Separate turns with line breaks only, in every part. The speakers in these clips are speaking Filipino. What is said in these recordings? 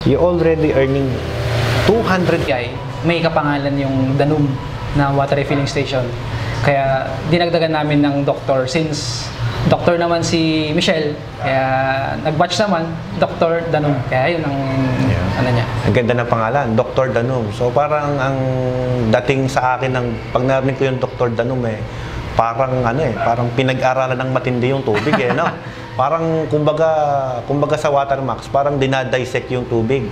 You already earning 200.
May kapangalan yung Danum na water refilling station. Kaya dinagdagan namin ng doktor since doktor naman si Michelle. Kaya nag-batch naman, Dr. Danum. Kaya yun ang ano niya.
Ang ganda ng pangalan, Dr. Danum. So parang ang dating sa akin ng pag narinig ko yung Dr. Danum parang parang pinag-aralan ng matindi yung tubig no. Parang kumbaga sa Watermax, parang dinadissect yung tubig.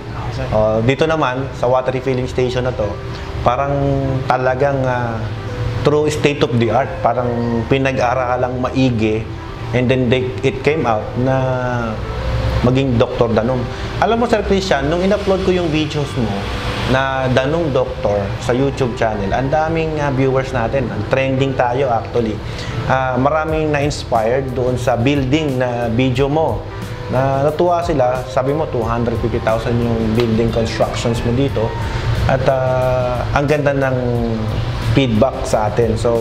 Dito naman sa water refilling station na to, parang talagang true state of the art, parang pinag-aralang maigi, and then it came out na maging Dr. Danum. Alam mo Sir Christian, nung in-upload ko yung videos mo na Danum Doctor sa YouTube channel, ang daming viewers natin, trending tayo actually. Maraming na-inspired doon sa building na video mo. Natuwa sila, sabi mo 250,000 yung building constructions mo dito. At ang ganda ng feedback sa atin. So,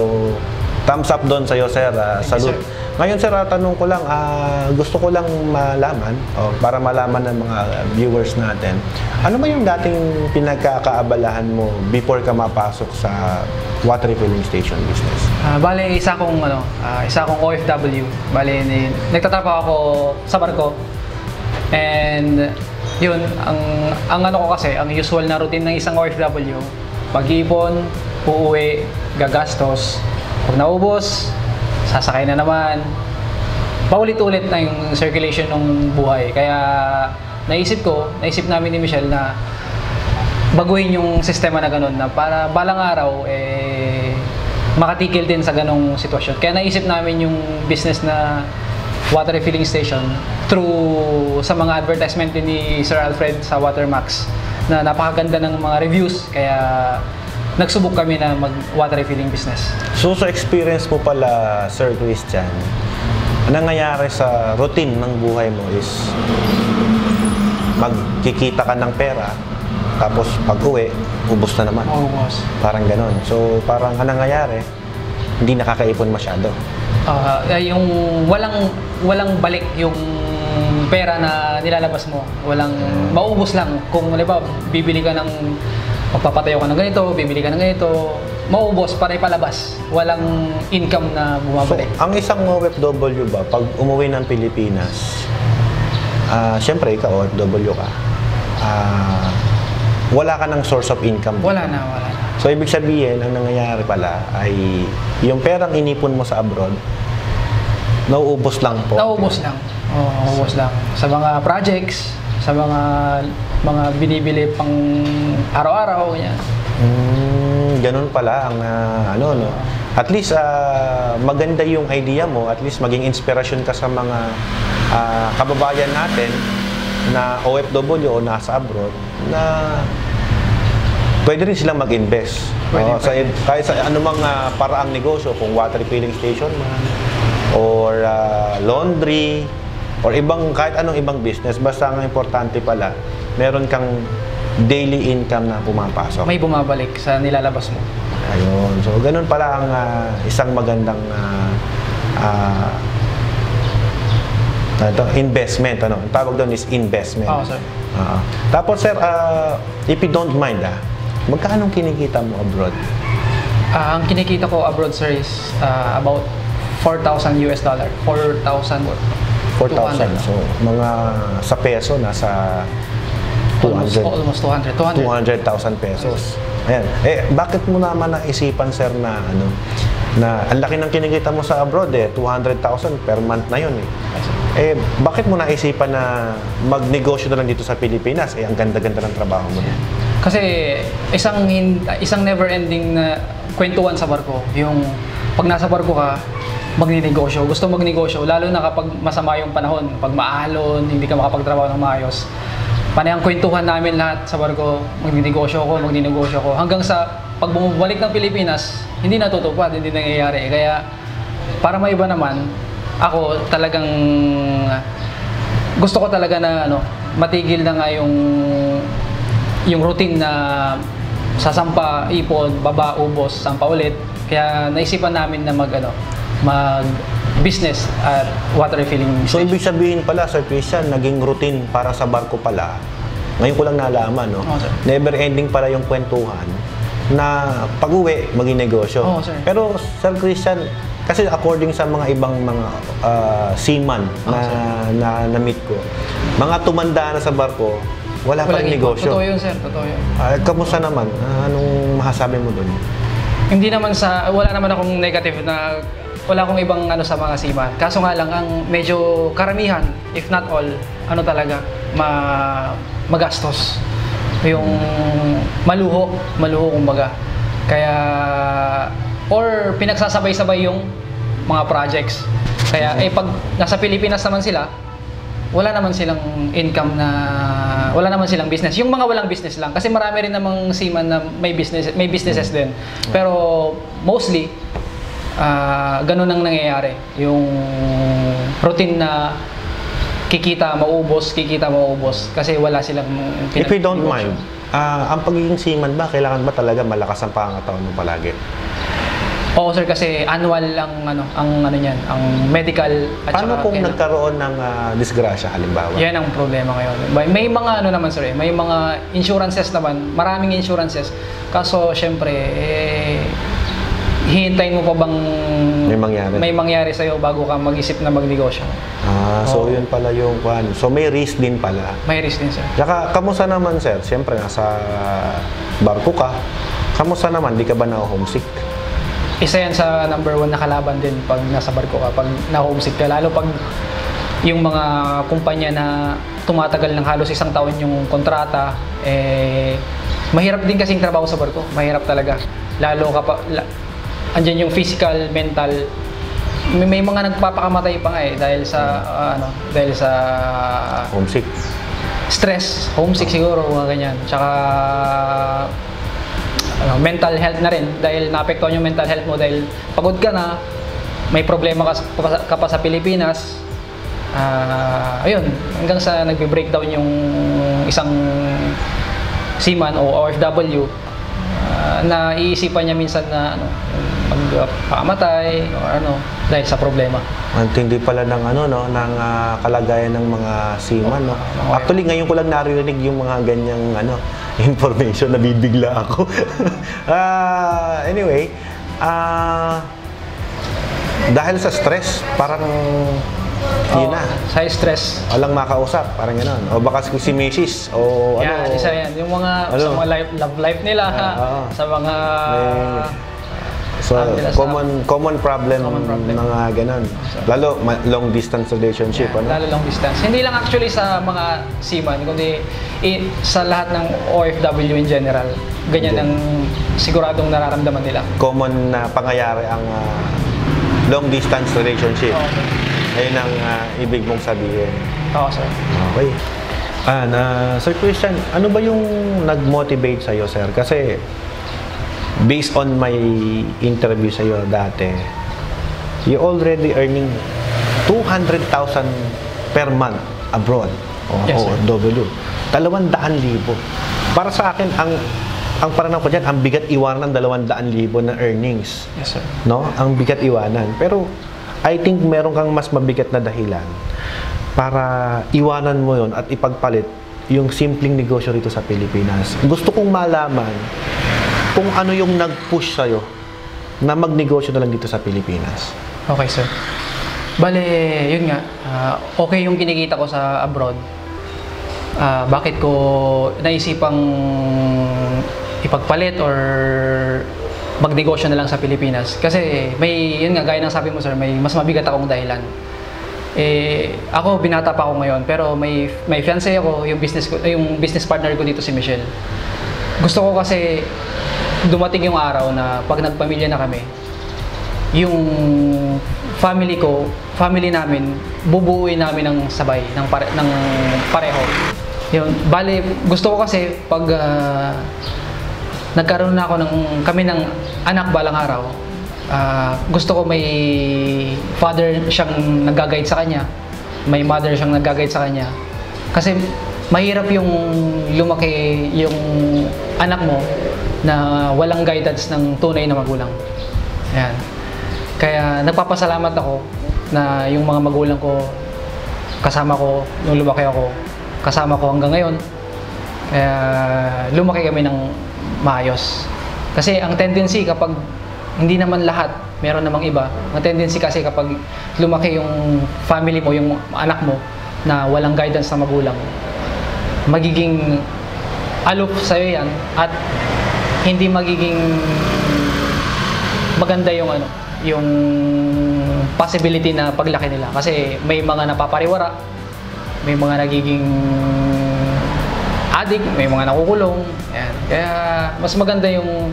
thumbs up doon sa'yo, sir. Salute. Ngayon, sir, tanong ko lang, gusto ko lang malaman, para malaman ng mga viewers natin, ano ba yung dating pinagkakaabalahan mo before ka mapasok sa water refilling station business?
Bale, isa akong OFW. Bale, nagtatrabaho ako sa barko. And yun, ang ano ko kasi, ang usual na routine ng isang OFW, pag-iipon, uuwi, gagastos, pag naubos, sasakay na naman. Paulit-ulit na yung circulation ng buhay. Kaya naisip namin ni Michelle na baguhin yung sistema na ganun na para balang araw makatikil din sa ganong sitwasyon. Kaya naisip namin yung business na water refilling station through sa mga advertisement din ni Sir Alfred sa Watermax na napakaganda ng mga reviews. Kaya nagsubok kami na mag-water refilling business.
So, sa experience mo pala, Sir Christian, ang nangyayari sa routine ng buhay mo is magkikita ka ng pera, tapos pag-uwi, ubos na naman.
Ubos.
Parang ganon. So, parang ang nangyayari, hindi nakakaipon masyado.
Yung walang balik yung pera na nilalabas mo. Walang maubos lang. Kung halimbawa, bibili ka ng magpapatayo ka ng ganito, bibili ka ng ganito, maubos para ipalabas. Walang income na bumabalik.
So, ang isang OFW ba, pag umuwi ng Pilipinas, syempre ikaw, OFW ka, wala ka ng source of income.
Wala na.
So, ibig sabihin, ang nangyayari pala ay yung perang inipon mo sa abroad, nauubos lang po.
Nauubos lang. Nauubos lang. Sa mga projects, sa mga binibili pang araw-araw, yan.
Ganun pala ang At least maganda yung idea mo, at least maging inspirasyon ka sa mga kababayan natin na OFW o nasa abroad na pwede rin silang mag-invest. Kahit sa anumang paraang negosyo, kung water refilling station man, or laundry, or kahit anong ibang business, basta ang importante pala, meron kang daily income na pumapasok.
May bumabalik sa nilalabas mo.
Ayun. So, ganun pala ang isang magandang investment. Ang tawag doon is investment.
Oo, sir.
Tapos, sir, if you don't mind, magkano kinikita mo abroad?
Ang kinikita ko abroad, sir, is about $4,000 US. 4,000.
4,000. So, mga sa peso, nasa 200.
Almost 200.
200,000 pesos. Ayan. Bakit mo naman naisipan, sir, na ang laki ng kinikita mo sa abroad, 200,000 per month na yun, bakit mo naisipan na magnegosyo na lang dito sa Pilipinas? Ang ganda-ganda ng trabaho mo.
Kasi isang never-ending na kwentuhan sa barko. Yung pag nasa barko ka, magninegosyo. Gusto magnegosyo, lalo na kapag masama yung panahon. Pag maalon, hindi ka makapagtrabaho ng maayos. Panay ang kwentuhan namin lahat sa barko, magninegosyo ako. Hanggang sa pag bumabalik ng Pilipinas, hindi natutupad, hindi nangyayari. Kaya para maiba naman, ako talagang gusto ko talaga na matigil na nga yung routine na sasampa, ipon, baba, ubos, sampa ulit. Kaya naisipan namin na mag-business at water refilling station.
So, ibig sabihin pala, Sir Christian, naging routine para sa barko pala Ngayon ko lang nalaman, no?
Oo, sir.
Never ending pala yung kwentuhan na pag-uwi, maging negosyo.
Oo, sir.
Pero, Sir Christian, kasi according sa mga ibang mga seaman na meet ko, mga tumanda na sa barko, wala pa rin negosyo.
Totoo yun, sir. Totoo yun.
Kamusta naman? Anong masasabi mo doon?
Hindi naman wala naman akong negative na, wala akong ibang ano sa mga seaman. Kaso nga lang, ang medyo karamihan, if not all, ano talaga, magastos. Yung maluho kumbaga. Kaya, or pinagsasabay-sabay yung mga projects. Kaya, pag nasa Pilipinas naman sila, wala naman silang income wala naman silang business. Yung mga walang business lang. Kasi marami rin namang seaman na may businesses din. Pero mostly, ganun ang nangyayari. Yung routine na kikita, maubos. Kasi wala silang
If you don't mind, ang pagiging seaman ba, kailangan ba talaga malakas ang pangangatawan mo palagi?
Oo, sir, kasi annual ang niyan, ang medical at
Paano kung nagkaroon ng disgrasya halimbawa?
Yan ang problema ngayon. May mga naman sir, may mga insurances naman, maraming insurances. Kaso syempre hihintayin mo pa bang may mangyari sa iyo bago ka mag-isip na magnegosyo.
So yun pala yung so may risk din pala.
May risk din, sir.
Saka kamusta naman, sir? Siyempre nasa barko ka. Kamusta naman? Di ka ba na-homesick?
Isa yan sa number 1 na kalaban din pag nasa barko ka, pag na-homesick ka. Lalo pag yung mga kumpanya na tumatagal ng halos 1 taon yung kontrata, mahirap din kasing trabaho sa barko. Mahirap talaga. Lalo andyan yung physical, mental. May mga nagpapakamatay pa nga dahil sa
Homesick.
Stress, homesick siguro, mga ganyan. Tsaka mental health na rin dahil naapektuhan yung mental health mo dahil pagod ka na, may problema ka pa sa Pilipinas. Ayun, hanggang sa nagbe-breakdown yung isang seaman o OFW, na iisipan niya minsan na magpakamatay o dahil sa problema.
Ang tindi pala ng ng kalagayan ng mga seaman, no. Actually, ngayon ko lang narinig yung mga ganyang information, nabibigla ako. Anyway, dahil sa stress, parang yun na.
Sa stress.
Walang makausap, parang gano'n. O baka si Mrs. o
Yan, isa yan. Yung mga sa mga love life nila, sa mga
So, common problem mga ganun. Lalo long distance relationship,
Lalo long distance. Hindi lang actually sa mga seaman, kundi sa lahat ng OFW in general. Ganyan ang siguradong nararamdaman nila.
Common na pangyayari ang long distance relationship. Ayun ang ibig mong sabihin.
Oo, sir.
Okay. Sir Christian, ano ba yung nag-motivate sa'yo, sir? Kasi based on my interview sa'yo dati, you already earning 200,000 per month abroad.
Yes, sir.
OFW. 200,000. Para sa akin, ang parang ko dyan, ang bigat iwanan ng 200,000 na earnings.
Yes, sir.
No? Ang bigat iwanan. Pero I think meron kang mas mabigat na dahilan para iwanan mo yon at ipagpalit yung simpleng negosyo rito sa Pilipinas. Gusto kong malaman kung ano yung nag-push sa'yo na magnegosyo na lang dito sa Pilipinas.
Okay, sir. Bale, yun nga, okay yung kinikita ko sa abroad. Bakit ko naisipang ipagpalit or magnegosyo na lang sa Pilipinas? Kasi yun nga, gaya ng sabi mo, sir, may mas mabigat akong dahilan. Ako, binata pa ako ngayon, pero may fiancé ako, yung business partner ko dito si Michelle. Gusto ko kasi dumating yung araw na pag nagpamilya na kami, yung family namin, bubuuin namin ng sabay, ng pareho. Yun, bale, gusto ko kasi pag nagkaroon na kami ng anak balang araw, gusto ko may father siyang nag-guide sa kanya, may mother siyang nag-guide sa kanya. Kasi mahirap yung lumaki yung anak mo na walang guidance ng tunay na magulang. Ayan. Kaya nagpapasalamat ako na yung mga magulang ko kasama ko nung lumaki ako, kasama ko hanggang ngayon. Kaya lumaki kami ng maayos. Kasi ang tendency kapag hindi naman lahat, meron namang iba. Ang tendency kasi kapag lumaki yung family mo, yung anak mo, na walang guidance ng magulang, magiging aloof sa'yo yan at hindi magiging maganda yung yung possibility na paglaki nila. Kasi may mga napapariwara, may mga nagiging addict, may mga nakukulong. Yan. Kaya mas maganda yung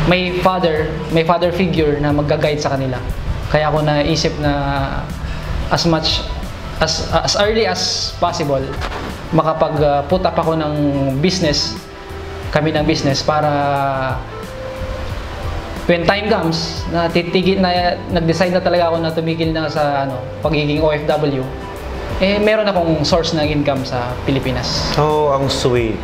may father figure na magga-guide sa kanila. Kaya ako naisip na as early as possible makapag-put up ako ng business, kami ng business, para when time comes na nag-decide na talaga ako na tumigil na sa pagiging OFW, meron akong source ng income sa Pilipinas.
Oh, ang sweet.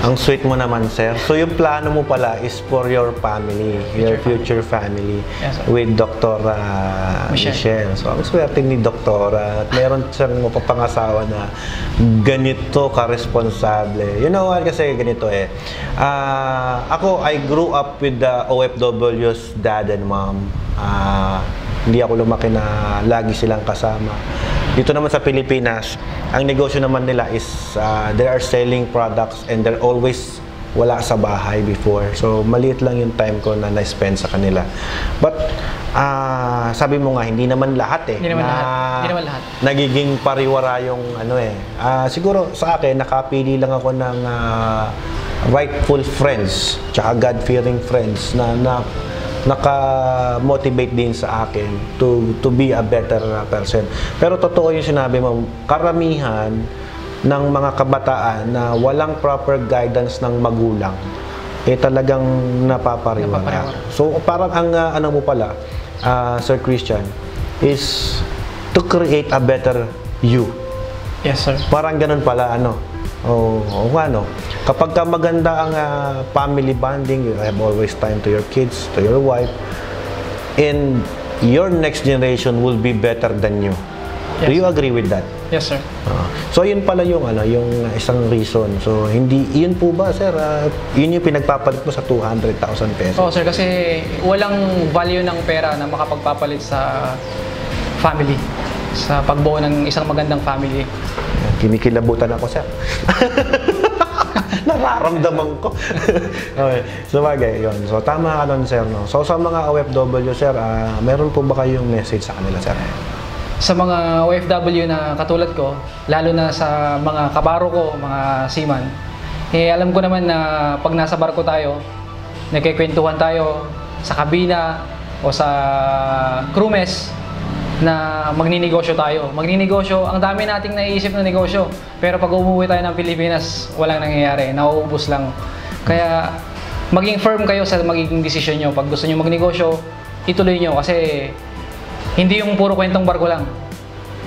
Ang sweet mo naman, sir. So, yung plano mo pala is for your family, your future family,
yes,
with Dr. Michelle. So, ang swerte ni Dr. At meron siyang mapapangasawa na ganito ka-responsable. You know what? Kasi ganito ako, I grew up with the OFW's dad and mom. Hindi ako lumaki na lagi silang kasama. Dito naman sa Pilipinas, ang negosyo naman nila is they are selling products and they're always wala sa bahay before. So, maliit lang yung time ko na na-spend sa kanila. But, sabi mo nga, hindi naman lahat
Hindi naman lahat.
Nagiging pariwara yung siguro sa akin, nakapili lang ako ng rightful friends, tsaka God-fearing friends na naka-motivate din sa akin to be a better person. Pero totoo yung sinabi mo, karamihan ng mga kabataan na walang proper guidance ng magulang, talagang napapariwara. So parang ang mo pala, Sir Christian, is to create a better you.
Yes, sir.
Parang ganun pala, kapag ka maganda ang family bonding, you have always time to your kids, to your wife, and your next generation will be better than you.
Yes.
Do you agree with that?
Yes, sir.
So yun pala yung yung isang reason. So yun po ba, sir? Yun yung pinagpapalit mo sa 200,000 pesos?
Oo, sir, kasi walang value ng pera na makapagpapalit sa family, sa pagbuo ng isang magandang family.
Kinikilabutan ako, sir. Nararamdaman ko. Okay. So, bagay, yun. So, tama ka nun, sir, no? So, sa mga OFW, sir, meron po ba kayong message sa kanila, sir?
Sa mga OFW na katulad ko, lalo na sa mga kabaro ko, mga seaman, alam ko naman na pag nasa barko tayo, nagkikwentuhan tayo sa kabina o sa crew mess, na magninegosyo tayo. Magninegosyo, ang dami nating naiisip na negosyo. Pero pag umuwi tayo ng Pilipinas, walang nangyayari. Nauubos lang. Kaya, maging firm kayo sa magiging desisyon nyo. Pag gusto nyo magnegosyo, ituloy nyo. Kasi, hindi yung puro kwentong barko lang.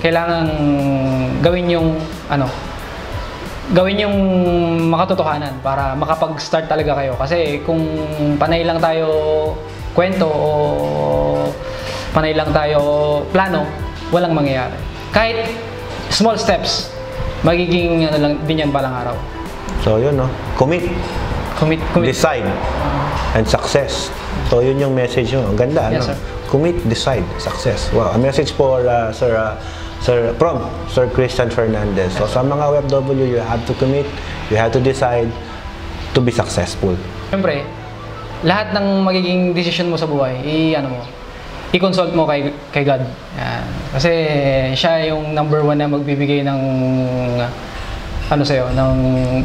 Kailangan gawin yung, gawin yung makatotohanan para makapag-start talaga kayo. Kasi, kung panay lang tayo kwento o panay lang tayo plano, walang mangyayari. Kahit small steps, magiging lang din yan balang araw.
So yun, no? Commit. Decide. And success. So yun yung message mo. Ang ganda,
yes,
no?
Sir.
Commit, decide, success. Wow, a message for Sir Christian Fernandez. So sa mga OFW, you have to commit, you have to decide to be successful.
Siyempre, lahat ng magiging decision mo sa buhay, i-consult mo kay God. Yan. Kasi siya yung number one na magbibigay ng ng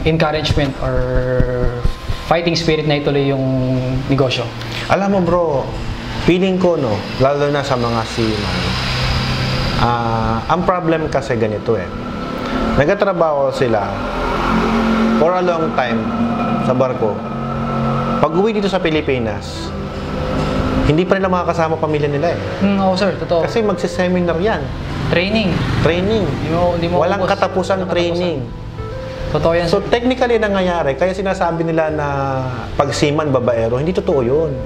encouragement or fighting spirit na ituloy yung negosyo.
Alam mo, bro, feeling ko, no, lalo na sa mga seaman, ang problem kasi ganito nagtatrabaho sila for a long time sa barko. Pag uwi dito sa Pilipinas, hindi pa nila makakasama pamilya nila
Oo, sir, totoo.
Kasi magse-seminar yan.
Training. Hindi mo
Walang katapusan training.
Totoo yan.
So technically nangyayari, kaya sinasabi nila na pag seaman babaero, hindi totoo yun.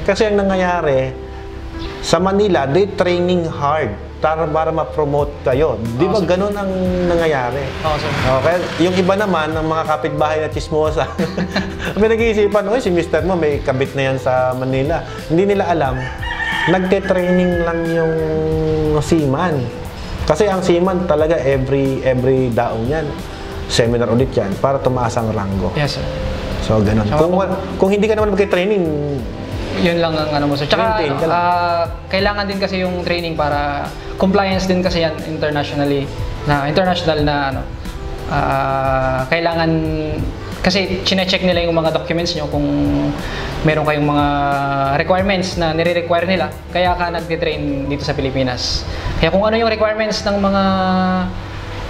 Kasi ang nangyayari, sa Manila, they training hard para ma-promote kayo. Di ba
sir.
ganun ang nangyayari?
Oo, sir.
Okay, yung iba naman, ng mga kapitbahay na chismosa, may nag-iisipan, si mister mo may kabit na yan sa Manila. Hindi nila alam, nagte-training lang yung seaman. Kasi ang seaman talaga every daong yan, seminar ulit yan para tumaas ang rango.
Yes, sir.
So, ganun. Kung hindi ka naman mag-training,
Yun lang ang ano mo, sir. Tsaka,
Maintain ka lang.
kailangan din kasi yung training para compliance din kasi yan international na ano. Kailangan, kasi chine-check nila yung mga documents nyo kung meron kayong mga requirements na nire-require nila. Kaya ka nagtitrain dito sa Pilipinas. Kaya kung ano yung requirements ng mga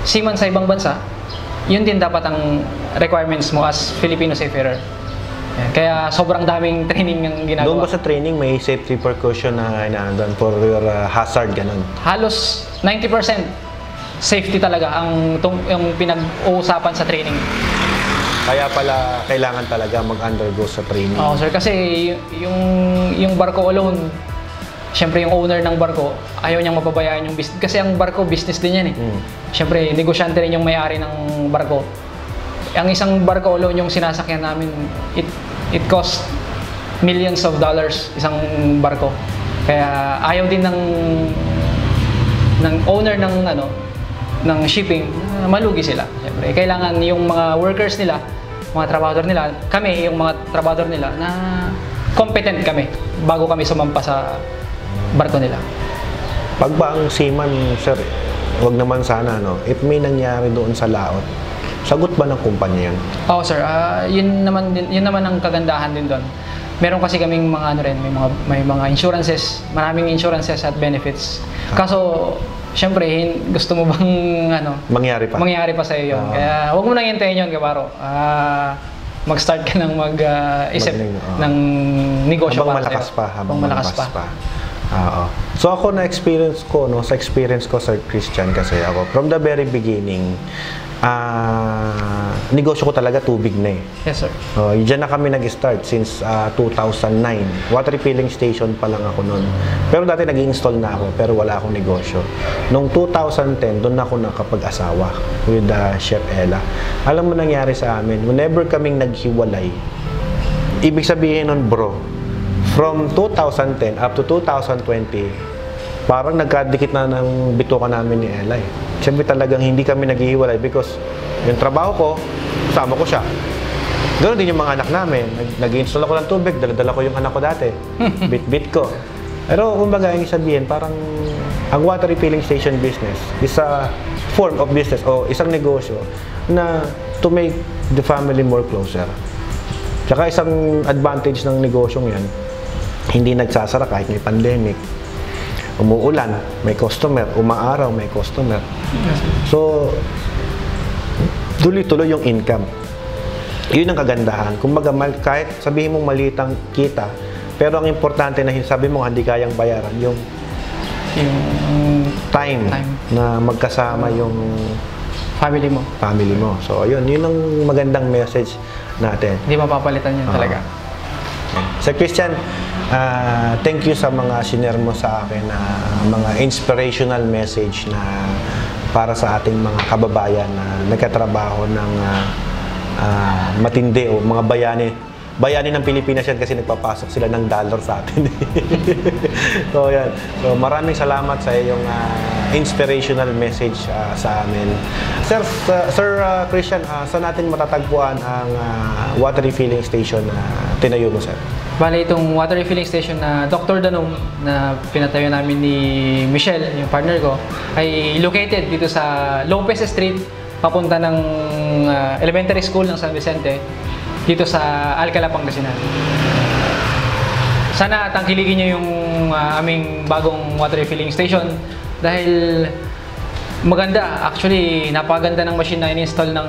seaman sa ibang bansa, yun din dapat ang requirements mo as Filipino seafarer. Yan. Kaya sobrang daming training yung ginagawa.
doon ba sa training may safety precaution na inaandun for your hazard, ganun?
Halos 90% safety talaga yung pinag-uusapan sa training.
Kaya pala kailangan talaga mag-undergo sa training.
Oo, sir, kasi yung barko alone, syempre yung owner ng barko, ayaw niyang mapabayaan yung business. Kasi ang barko, business din yan eh. Syempre, negosyante rin yung may-ari ng barko. Ang isang barko alone yung sinasakyan namin, it cost millions of dollars isang barko. Kaya ayaw din ng owner ng shipping, malugi sila. Syempre, kailangan yung mga workers nila, mga trabahador nila, kami yung mga trabahador nila na competent kami bago kami sumampa sa barko nila.
Pag ba ang seaman, sir, wag naman sana, if may nangyari doon sa laot, sagot ba ng kumpanya yan?
Oo, sir. Yun naman ang kagandahan din doon. Meron kasi kaming mga may mga insurances, maraming insurances at benefits. Kaso syempre, gusto mo bang
Mangyari pa?
Mangyari pa sa iyo 'yon. Kaya wag mo nang hintayin 'yon, Kabaro. Mag-start ka nang mag-isip ng negosyo
habang
para
malakas
sa'yo.
pa, habang malakas pa. Oo. So ako na-experience ko, sa experience ko, Sir Christian, kasi ako, from the very beginning, negosyo ko talaga tubig na eh.
Yes, sir.
Diyan na kami nag-start since 2009. Water refilling station pa lang ako noon. Pero dati nag-install na ako, pero wala akong negosyo. Noong 2010, doon ako nakapag-asawa with Chef Ella. Alam mo nangyari sa amin, whenever kaming naghiwalay, ibig sabihin nun, bro, from 2010 up to 2020, parang nagkadikit na ng bituka namin ni Ella eh. Siyempre talagang hindi kami naghihiwalay because yung trabaho ko, kasama ko siya. Ganoon din yung mga anak namin. Nag-install ako ng tubig, dala-dala ko yung anak ko dati. Bit-bit ko. Pero kumbaga, yung sabihin, parang ang water refilling station business is a form of business o isang negosyo na to make the family more closer. Tsaka isang advantage ng negosyong yan, hindi nagsasara kahit may pandemic. Umuulan, may customer. Umaaraw, may customer. So, tuloy-tuloy yung income. Yun ang kagandahan. Kumbaga, kahit sabihin mong maliit ang kita, pero ang importante na sabi mo hindi kayang bayaran, yung time na magkasama yung family mo. So, yun ang magandang message natin.
Hindi mapapalitan yun talaga.
Sir Christian, thank you sa mga sinare mo sa akin na mga inspirational message na para sa ating mga kababayan na nagkatrabaho ng matindi o mga bayani ng Pilipinas yan kasi nagpapasok sila ng dollar sa atin. So yan. So maraming salamat sa iyong inspirational message sa amin. Sir Christian, saan natin matatagpuan ang water refilling station na tinayo mo, sir?
Bale, itong water refilling station na Dr. Danom na pinatayo namin ni Michelle, yung partner ko, ay located dito sa Lopez Street, papunta ng elementary school ng San Vicente, dito sa Alcala, Pangasinan. Sana tangkilikin niyo yung aming bagong water refilling station dahil maganda. Actually, napakaganda ng machine na in-install ng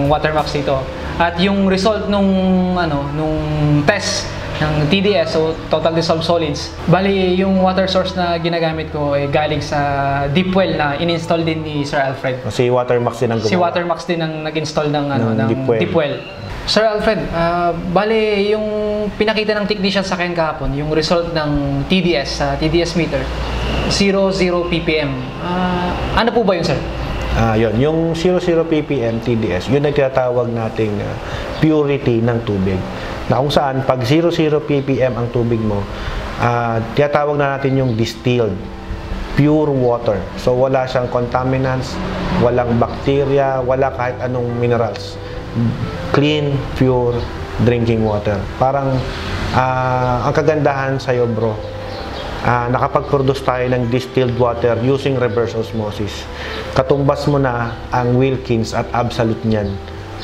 Watermax dito. At yung result nung test ng TDS o Total Dissolved Solids, bali yung water source na ginagamit ko ay galing sa deep well na in-install din ni Sir Alfred.
Si Watermax din ang gumawa.
Si Watermax din ang nag-install ng deep well. Sir Alfred, bale yung pinakita ng technician sa akin kahapon, yung result ng TDS, TDS meter, 00 ppm. Ano po ba yun, sir?
Yun, yung 00 ppm TDS, yun ang tinatawag nating purity ng tubig. Na kung saan, pag 00 ppm ang tubig mo, tinatawag na natin yung distilled, pure water. So, wala siyang contaminants, walang bacteria, wala kahit anong minerals. Clean, pure drinking water. Parang, ang kagandahan sa'yo, bro, nakapag-produce tayo ng distilled water using reverse osmosis. Katumbas mo na ang Wilkins at Absolute niyan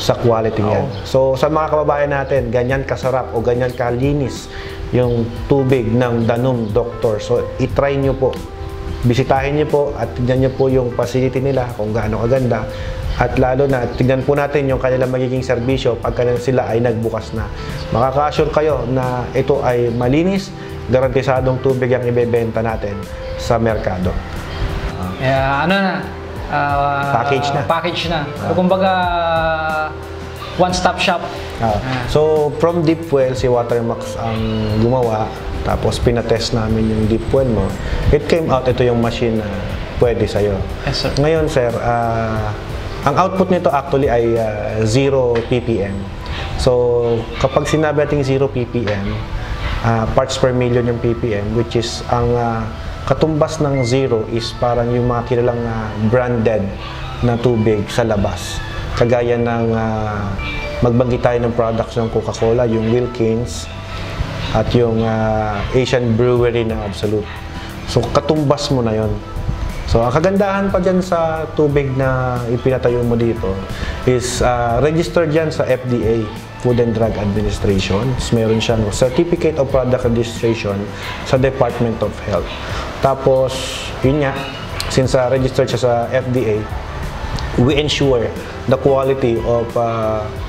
sa quality niyan. So, sa mga kababayan natin, ganyan kasarap o ganyan kalinis yung tubig ng Danum Doctor. So, itry nyo po. Bisitahin niyo po at tignan niyo po yung facility nila kung gaano kaganda. At lalo na, tignan po natin yung kanilang magiging serbisyo pagka sila ay nagbukas na. Makaka-assure kayo na ito ay malinis, garantisadong tubig ang ibebenta natin sa merkado. Package na.
Package na. So, kumbaga, one-stop shop.
So, from deep well, si Watermax ang gumawa. Tapos, pinatest namin yung deep well mo. It came out, ito yung machine na pwede sa'yo.
Yes, sir.
Ngayon, sir, ang output nito actually ay 0 ppm. So, kapag sinabi natin 0 ppm, parts per million yung ppm, which is ang katumbas ng 0 is parang yung mga kilalang branded na tubig sa labas. Kagaya ng magbanggit tayo ng products ng Coca-Cola, yung Wilkins, at yung Asian Brewery ng Absolute. So, katumbas mo na yon. So, ang kagandahan pa dyan sa tubig na ipinatayo mo dito is registered dyan sa FDA, Food and Drug Administration. Meron siyang Certificate of Product Registration sa Department of Health. Tapos, yun nga, since registered siya sa FDA, we ensure the quality of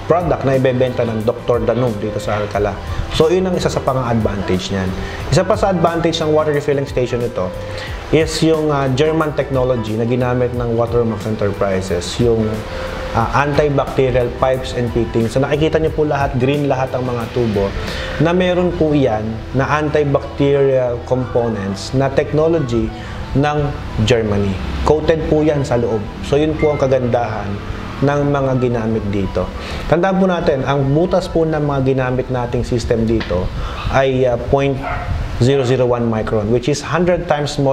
product na ibebenta ng Dr. Danum dito sa Alcala. So, yun ang isa sa pang-advantage niyan. Isa pa sa advantage ng water refilling station ito is yung German technology na ginamit ng Watermax Enterprises, yung antibacterial pipes and fittings. So, nakikita niyo po lahat, green lahat ang mga tubo, na meron po yan na antibacterial components na technology ng Germany. Coated po yan sa loob. So, yun po ang kagandahan ng mga ginamit dito. Tandaan po natin, ang butas po ng mga ginamit nating system dito ay 0.001 micron, which is 100 times more